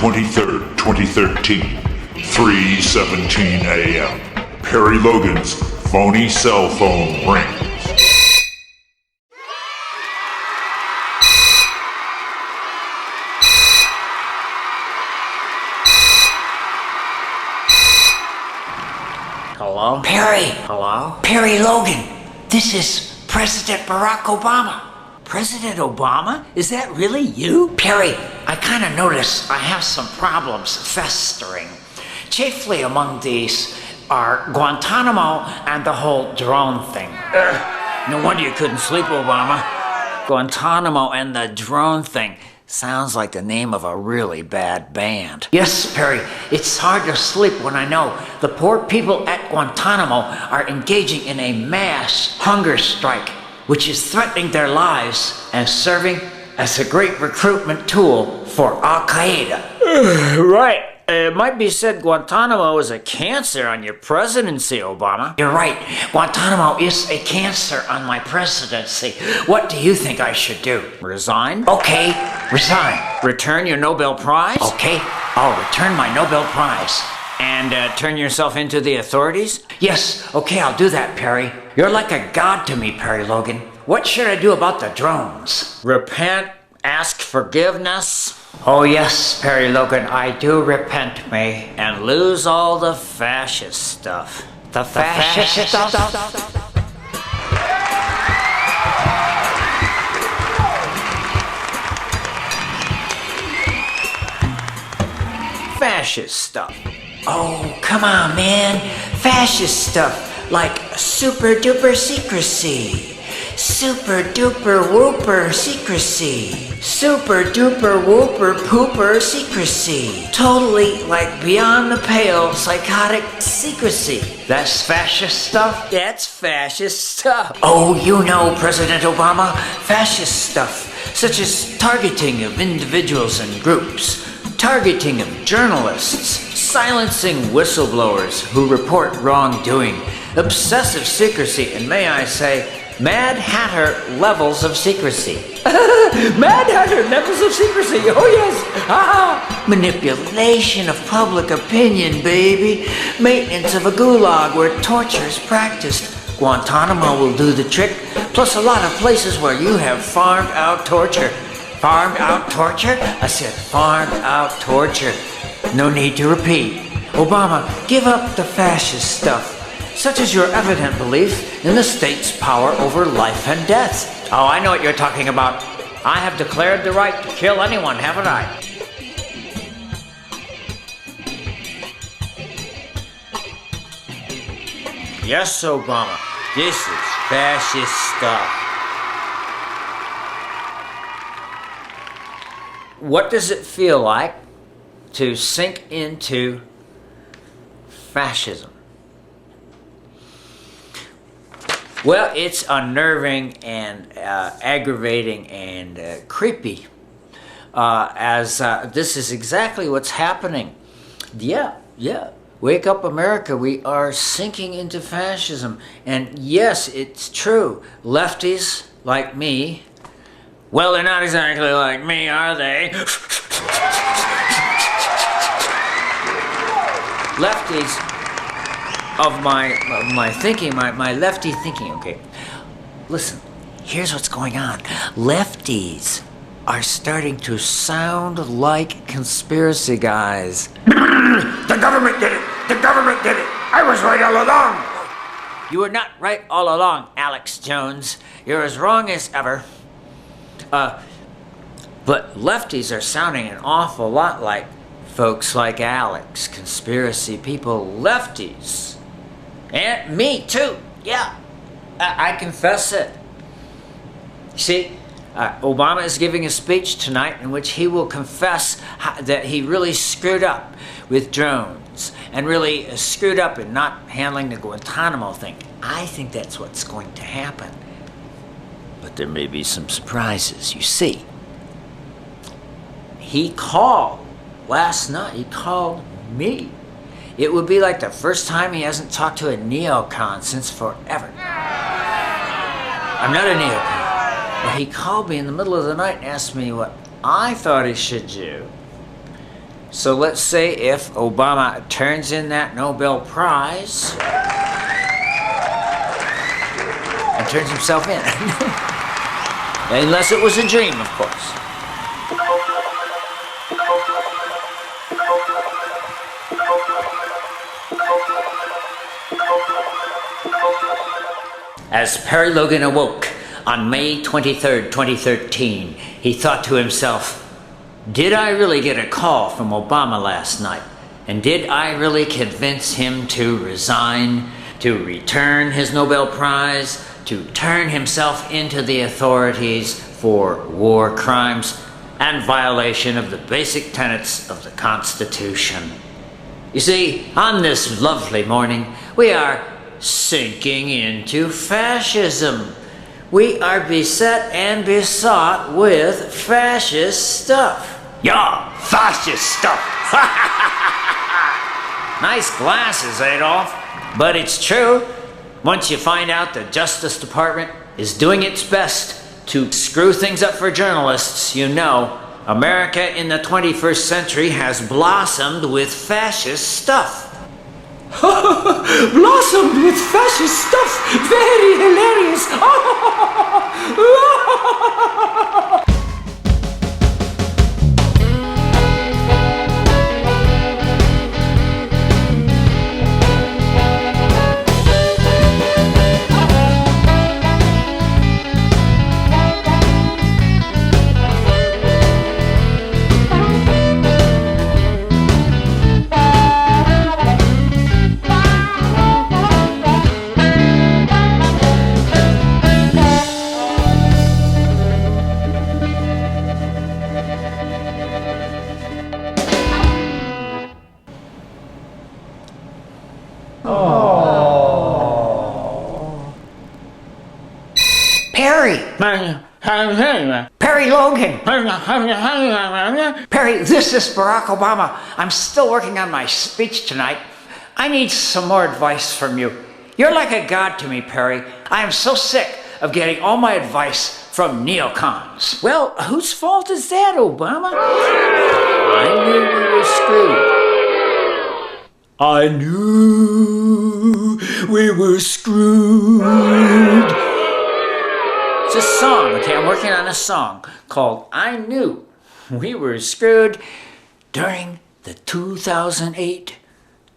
23rd, 2013, 3:17 a.m. Perry Logan's phony cell phone rings. Hello? Perry! Hello? Perry Logan! This is President Barack Obama. President Obama? Is that really you? Perry, I kind of notice I have some problems festering. Chiefly among these are Guantanamo and the whole drone thing. No wonder you couldn't sleep, Obama. Guantanamo and the drone thing. Sounds like the name of a really bad band. Yes, Perry, it's hard to sleep when I know the poor people at Guantanamo are engaging in a mass hunger strike, which is threatening their lives and serving as a great recruitment tool for Al-Qaeda. Right. It might be said Guantanamo is a cancer on your presidency, Obama. You're right. Guantanamo is a cancer on my presidency. What do you think I should do? Resign? Okay, resign. Return your Nobel Prize? Okay, I'll return my Nobel Prize. And turn yourself into the authorities? Yes, okay, I'll do that, Perry. You're like a god to me, Perry Logan. What should I do about the drones? Repent, ask forgiveness. Oh yes, Perry Logan, I do repent me. And lose all the fascist stuff. The fascist stuff? Fascist stuff. Oh, come on, man. Fascist stuff, like super duper secrecy. Super duper whooper secrecy. Super duper whooper pooper secrecy. Totally like beyond the pale psychotic secrecy. That's fascist stuff? That's fascist stuff. Oh, you know, President Obama, fascist stuff, such as targeting of individuals and groups, targeting of journalists, silencing whistleblowers who report wrongdoing, obsessive secrecy, and may I say, Mad Hatter levels of secrecy. Mad Hatter levels of secrecy, oh yes! Manipulation of public opinion, baby. Maintenance of a gulag where torture is practiced. Guantanamo will do the trick, plus a lot of places where you have farmed out torture. Farmed out torture? I said farmed out torture. No need to repeat. Obama, give up the fascist stuff, such as your evident belief in the state's power over life and death. Oh, I know what you're talking about. I have declared the right to kill anyone, haven't I? Yes, Obama. This is fascist stuff. What does it feel like to sink into fascism? Well, it's unnerving and aggravating and creepy, as this is exactly what's happening. Yeah. Wake up, America. We are sinking into fascism. And yes, it's true. Lefties like me, well, they're not exactly like me, are they? Lefties of my thinking, my lefty thinking, okay. Listen, here's what's going on. Lefties are starting to sound like conspiracy guys. The government did it! The government did it! I was right all along! You were not right all along, Alex Jones. You're as wrong as ever. But lefties are sounding an awful lot like folks like Alex, conspiracy people, lefties. And me too, yeah. I confess it. See, Obama is giving a speech tonight in which he will confess that he really screwed up with drones and really screwed up in not handling the Guantanamo thing. I think that's what's going to happen. But there may be some surprises, you see. He called last night, he called me. It would be like the first time he hasn't talked to a neocon since forever. I'm not a neocon. But he called me in the middle of the night and asked me what I thought he should do. So let's say if Obama turns in that Nobel Prize and turns himself in. Unless it was a dream, of course. As Perry Logan awoke on May 23rd, 2013, he thought to himself, did I really get a call from Obama last night? And did I really convince him to resign, to return his Nobel Prize, to turn himself into the authorities for war crimes and violation of the basic tenets of the Constitution? You see, on this lovely morning, we are sinking into fascism. We are beset and besought with fascist stuff. Yeah, fascist stuff. Nice glasses, Adolf. But it's true. Once you find out the Justice Department is doing its best to screw things up for journalists, you know America in the 21st century has blossomed with fascist stuff. Blossomed with fascist stuff. Very hilarious. Perry! Perry Logan! Perry, this is Barack Obama. I'm still working on my speech tonight. I need some more advice from you. You're like a god to me, Perry. I am so sick of getting all my advice from neocons. Well, whose fault is that, Obama? I knew we were screwed. It's a song, okay? I'm working on a song called I Knew We Were Screwed during the 2008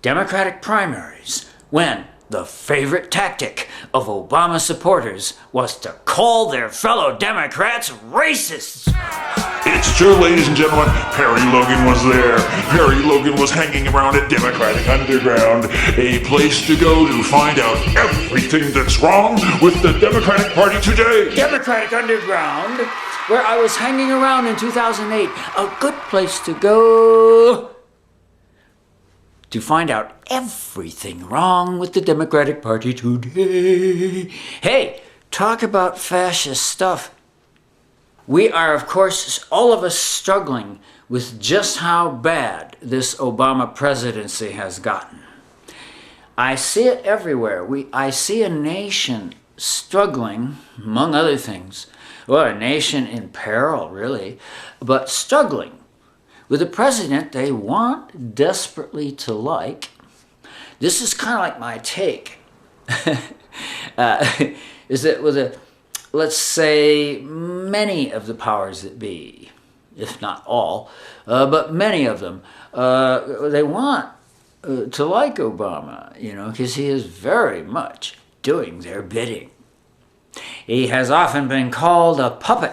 Democratic primaries, when the favorite tactic of Obama supporters was to call their fellow Democrats racists. It's true, ladies and gentlemen, Perry Logan was there. Perry Logan was hanging around at Democratic Underground, a place to go to find out everything that's wrong with the Democratic Party today. Democratic Underground, where I was hanging around in 2008, a good place to go to find out everything wrong with the Democratic Party today. Hey, talk about fascist stuff. We are, of course, all of us struggling with just how bad this Obama presidency has gotten. I see it everywhere. I see a nation struggling, among other things, well, a nation in peril, really, but struggling with a president they want desperately to like. This is kind of like my take. Is that with let's say, many of the powers that be, if not all, but many of them, they want to like Obama, because he is very much doing their bidding. He has often been called a puppet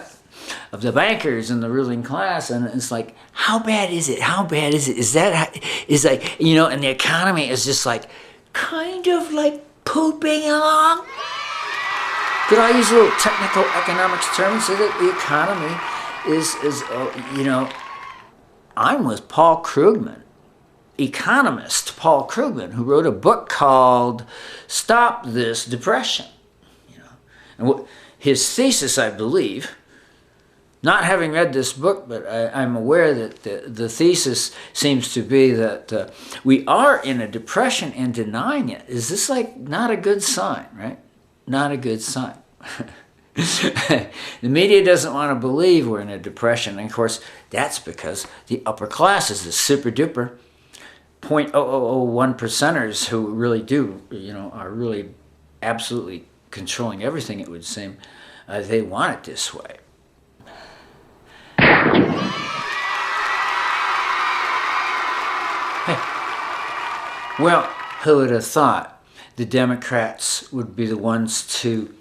of the bankers and the ruling class, and it's like, how bad is it? How bad is it? Is like, and the economy is just like, kind of like pooping along? Could I use a little technical economics term and say that the economy is I'm with Paul Krugman, economist Paul Krugman, who wrote a book called Stop This Depression. And his thesis, I believe, not having read this book, but I'm aware that the thesis seems to be that we are in a depression and denying it. Is this like not a good sign, right? Not a good sign. The media doesn't want to believe we're in a depression. And of course, that's because the upper classes, the super duper 0.0001 percenters who really do, are really absolutely controlling everything, it would seem, they want it this way. Well, who would have thought the Democrats would be the ones to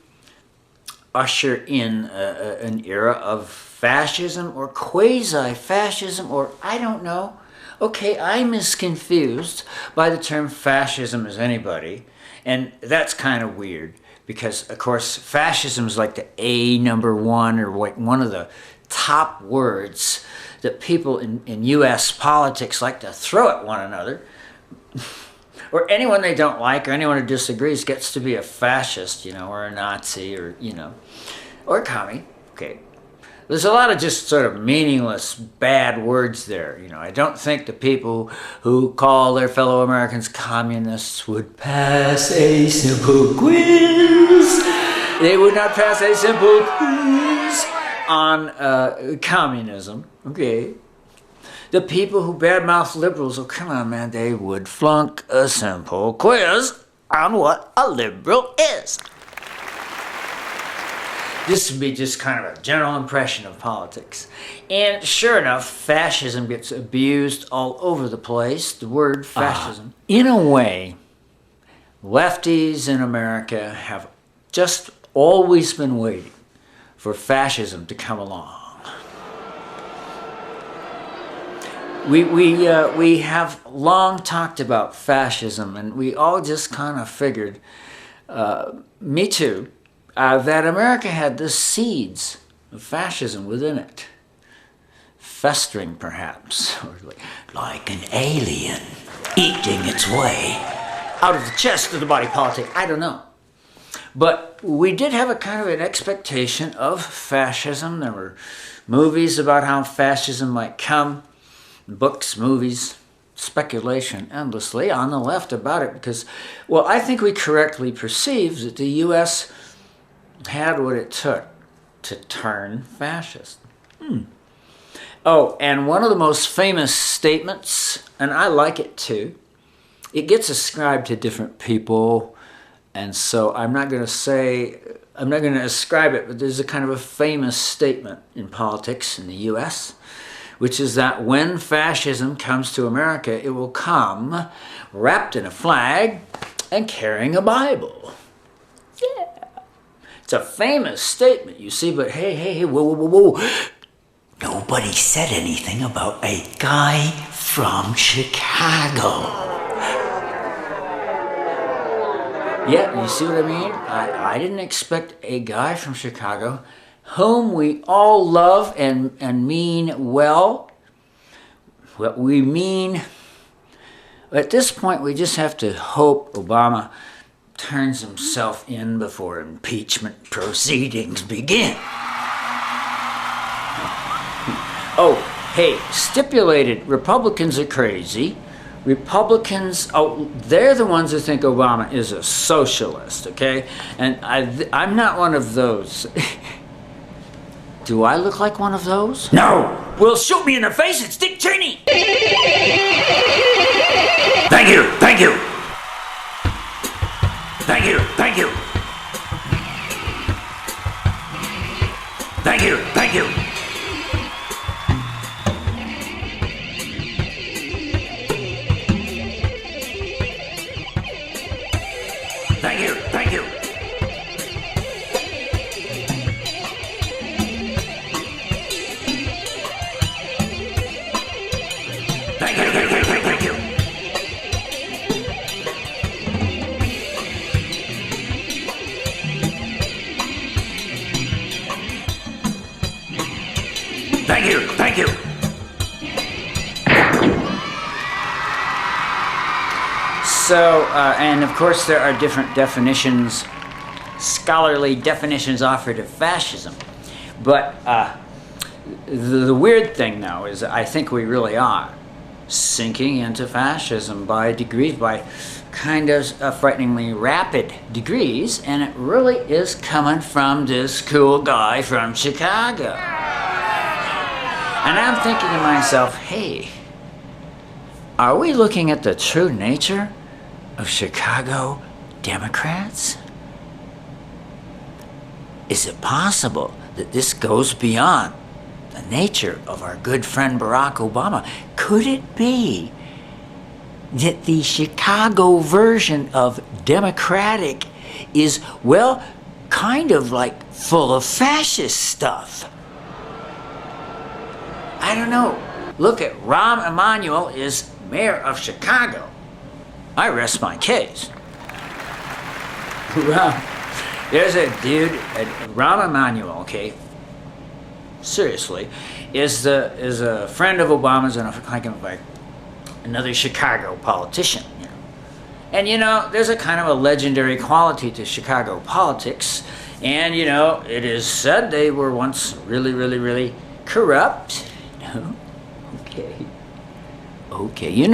usher in an era of fascism or quasi-fascism, or I don't know. Okay, I'm as confused by the term fascism as anybody, and that's kind of weird because, of course, fascism is like the #1 or like one of the top words that people in U.S. politics like to throw at one another. Or anyone they don't like or anyone who disagrees gets to be a fascist, or a Nazi or a commie. Okay. There's a lot of just sort of meaningless, bad words there. I don't think the people who call their fellow Americans communists would pass a simple quiz. They would not pass a simple quiz on communism. Okay. The people who badmouth liberals, oh come on man, they would flunk a simple quiz on what a liberal is. This would be just kind of a general impression of politics. And sure enough, fascism gets abused all over the place, the word fascism. In a way, lefties in America have just always been waiting for fascism to come along. We have long talked about fascism, and we all just kind of figured, me too, that America had the seeds of fascism within it, festering perhaps, or like an alien eating its way out of the chest of the body politic. I don't know. But we did have a kind of an expectation of fascism. There were movies about how fascism might come. Books, movies, speculation endlessly on the left about it because, well, I think we correctly perceived that the U.S. had what it took to turn fascist. Oh, and one of the most famous statements, and I like it too, it gets ascribed to different people, and so I'm not going to ascribe it, but there's a kind of a famous statement in politics in the U.S., which is that when fascism comes to America, it will come wrapped in a flag and carrying a Bible. Yeah. It's a famous statement, you see, but hey, whoa. Nobody said anything about a guy from Chicago. Yeah, you see what I mean? I didn't expect a guy from Chicago whom we all love and mean well. What we mean, at this point, we just have to hope Obama turns himself in before impeachment proceedings begin. Oh, hey, stipulated, Republicans are crazy. Republicans, they're the ones who think Obama is a socialist, okay? And I'm not one of those. Do I look like one of those? No! Well, shoot me in the face, it's Dick Cheney! Thank you! Thank you! Thank you! Thank you! Thank you! Thank you! Thank you! Thank you! Thank you, thank you. So, and of course there are different definitions, scholarly definitions offered of fascism. But the weird thing, though, is I think we really are sinking into fascism by degrees, by kind of frighteningly rapid degrees, and it really is coming from this cool guy from Chicago. And I'm thinking to myself, hey, are we looking at the true nature of Chicago Democrats? Is it possible that this goes beyond the nature of our good friend Barack Obama? Could it be that the Chicago version of Democratic is, well, kind of like full of fascist stuff? I don't know. Look at Rahm Emanuel is mayor of Chicago. I rest my case. There's a dude, Rahm Emanuel, okay, seriously, is a friend of Obama's and like another Chicago politician. And there's a kind of a legendary quality to Chicago politics, and it is said they were once really, really, really corrupt. Okay,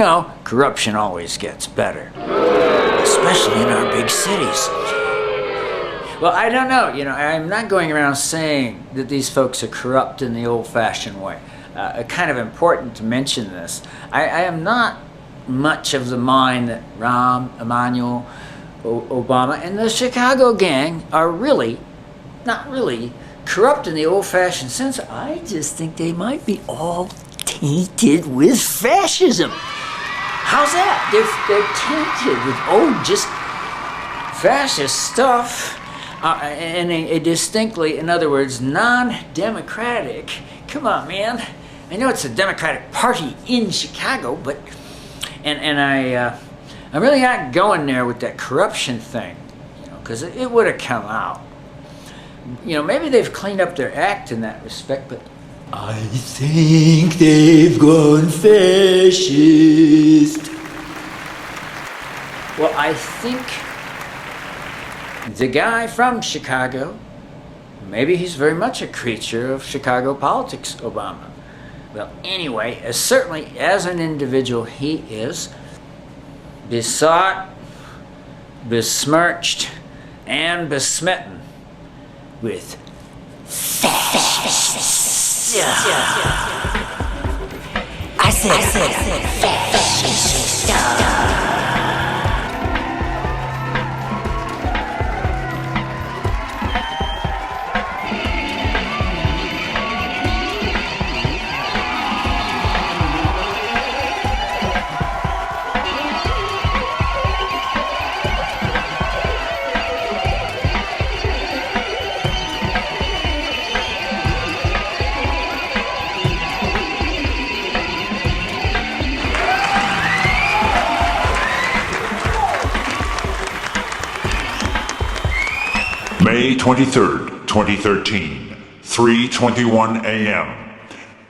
corruption always gets better, especially in our big cities. Well, I don't know. I'm not going around saying that these folks are corrupt in the old-fashioned way. Kind of important to mention this. I am not much of the mind that Rahm Emanuel, Obama, and the Chicago gang are not really corrupt in the old-fashioned sense. I just think they might be all tainted with fascism. How's that? They're tainted with just fascist stuff. And a distinctly, in other words, non-democratic. Come on, man. I know it's a Democratic Party in Chicago, but I'm really not going there with that corruption thing, because it would have come out. Maybe they've cleaned up their act in that respect, but I think they've gone fascist. Well, I think the guy from Chicago, maybe he's very much a creature of Chicago politics, Obama. Well, anyway, certainly as an individual, he is besought, besmirched, and besmitten with fascism. I said fascist stuff. May 23rd, 2013, 3:21 a.m.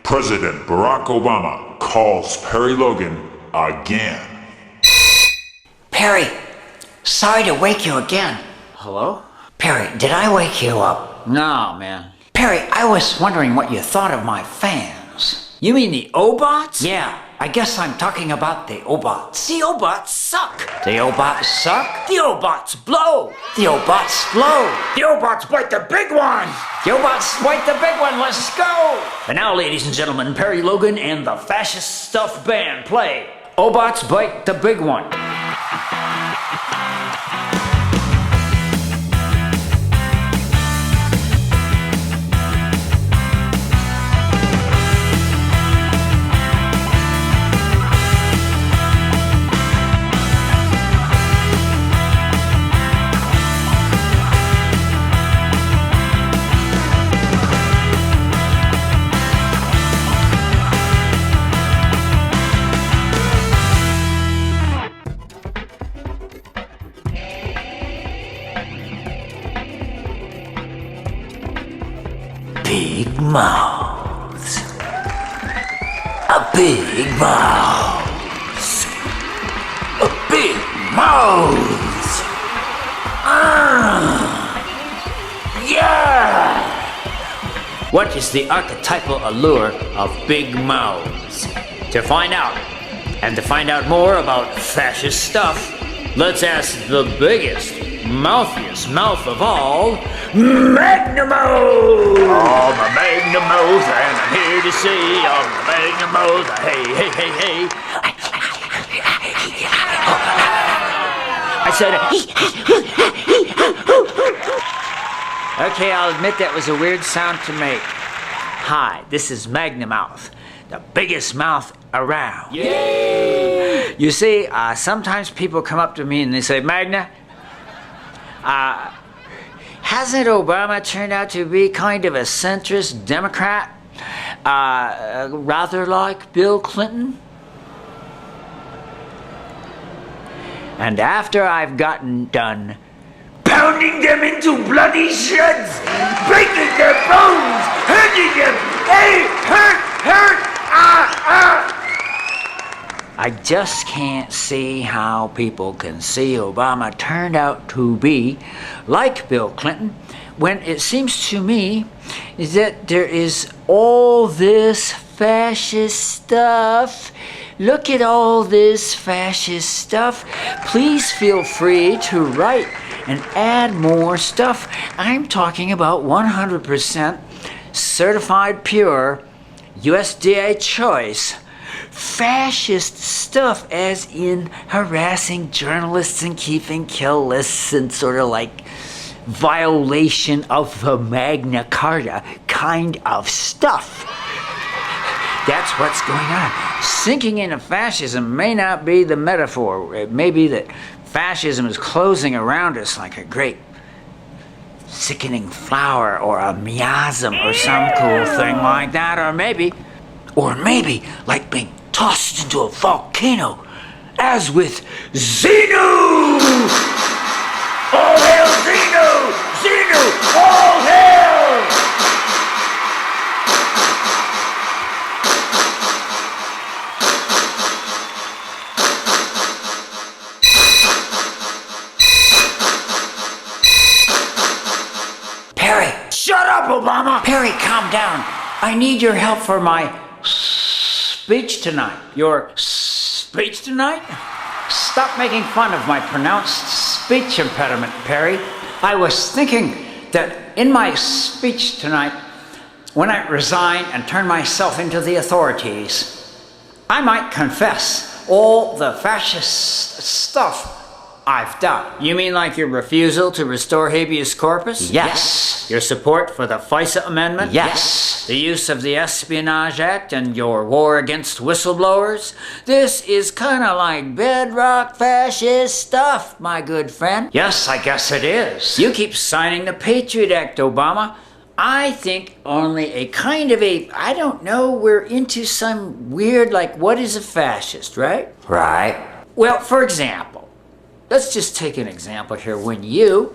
President Barack Obama calls Perry Logan again. Perry, sorry to wake you again. Hello? Perry, did I wake you up? No, man. Perry, I was wondering what you thought of my fans. You mean the Obots? Yeah, I guess I'm talking about the Obots. The Obots suck. The Obots suck? The Obots blow. The Obots blow. The Obots bite the big one. The Obots bite the big one. Let's go. And now, ladies and gentlemen, Perry Logan and the Fascist Stuff Band play Obots Bite the Big One. Big mouths. A big mouth. A big mouth. Yeah! What is the archetypal allure of big mouths? To find out, and to find out more about fascist stuff, Let's ask the biggest, mouthiest mouth of all, Magnum-O! I'm a Magnum-O, and I'm here to say I'm a Magnum-O. Hey, hey, hey, hey. I said, okay, I'll admit that was a weird sound to make. Hi, this is Magnum-Mouth, the biggest mouth around. Yay! You see, sometimes people come up to me and they say, Magna, hasn't Obama turned out to be kind of a centrist Democrat? Rather like Bill Clinton? And after I've gotten done pounding them into bloody shreds, breaking their bones, hurting them, hey, hurt, I just can't see how people can see Obama turned out to be like Bill Clinton when it seems to me that there is all this fascist stuff. Look at all this fascist stuff. Please feel free to write and add more stuff. I'm talking about 100% certified pure USDA choice fascist stuff, as in harassing journalists and keeping kill lists and sort of like violation of the Magna Carta kind of stuff. That's what's going on. Sinking into fascism may not be the metaphor. It may be that fascism is closing around us like a great sickening flower or a miasm or some cool thing like that. Or maybe like being tossed into a volcano, as with Xenu! All hail Xenu! Xenu! All hail! Perry! Shut up, Obama! Perry, calm down. I need your help for my speech tonight. Your speech tonight? Stop making fun of my pronounced speech impediment, Perry. I was thinking that in my speech tonight, when I resign and turn myself into the authorities, I might confess all the fascist stuff I've done. You mean like your refusal to restore habeas corpus? Yes. Your support for the FISA amendment? Yes. The use of the Espionage Act and your war against whistleblowers? This is kind of like bedrock fascist stuff, my good friend. Yes, I guess it is. You keep signing the Patriot Act, Obama. I think only a kind of I don't know, we're into some weird, like, what is a fascist, right? Right. Well, for example, let's just take an example here. When you,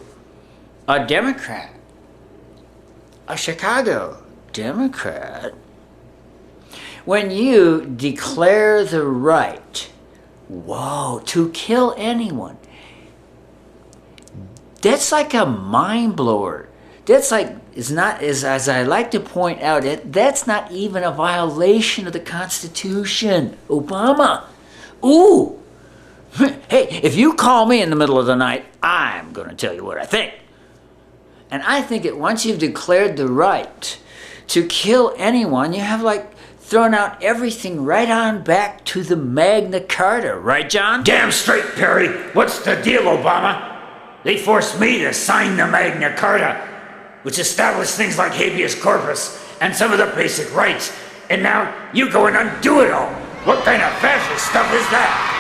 a Democrat, a Chicago Democrat, when you declare the right, to kill anyone, that's like a mind blower. That's like, it's not, as I like to point out, that's not even a violation of the Constitution, Obama. Ooh. Hey, if you call me in the middle of the night, I'm going to tell you what I think. And I think that once you've declared the right to kill anyone, you have like thrown out everything right on back to the Magna Carta, right, John? Damn straight, Perry. What's the deal, Obama? They forced me to sign the Magna Carta, which established things like habeas corpus and some of the basic rights. And now you go and undo it all. What kind of fascist stuff is that?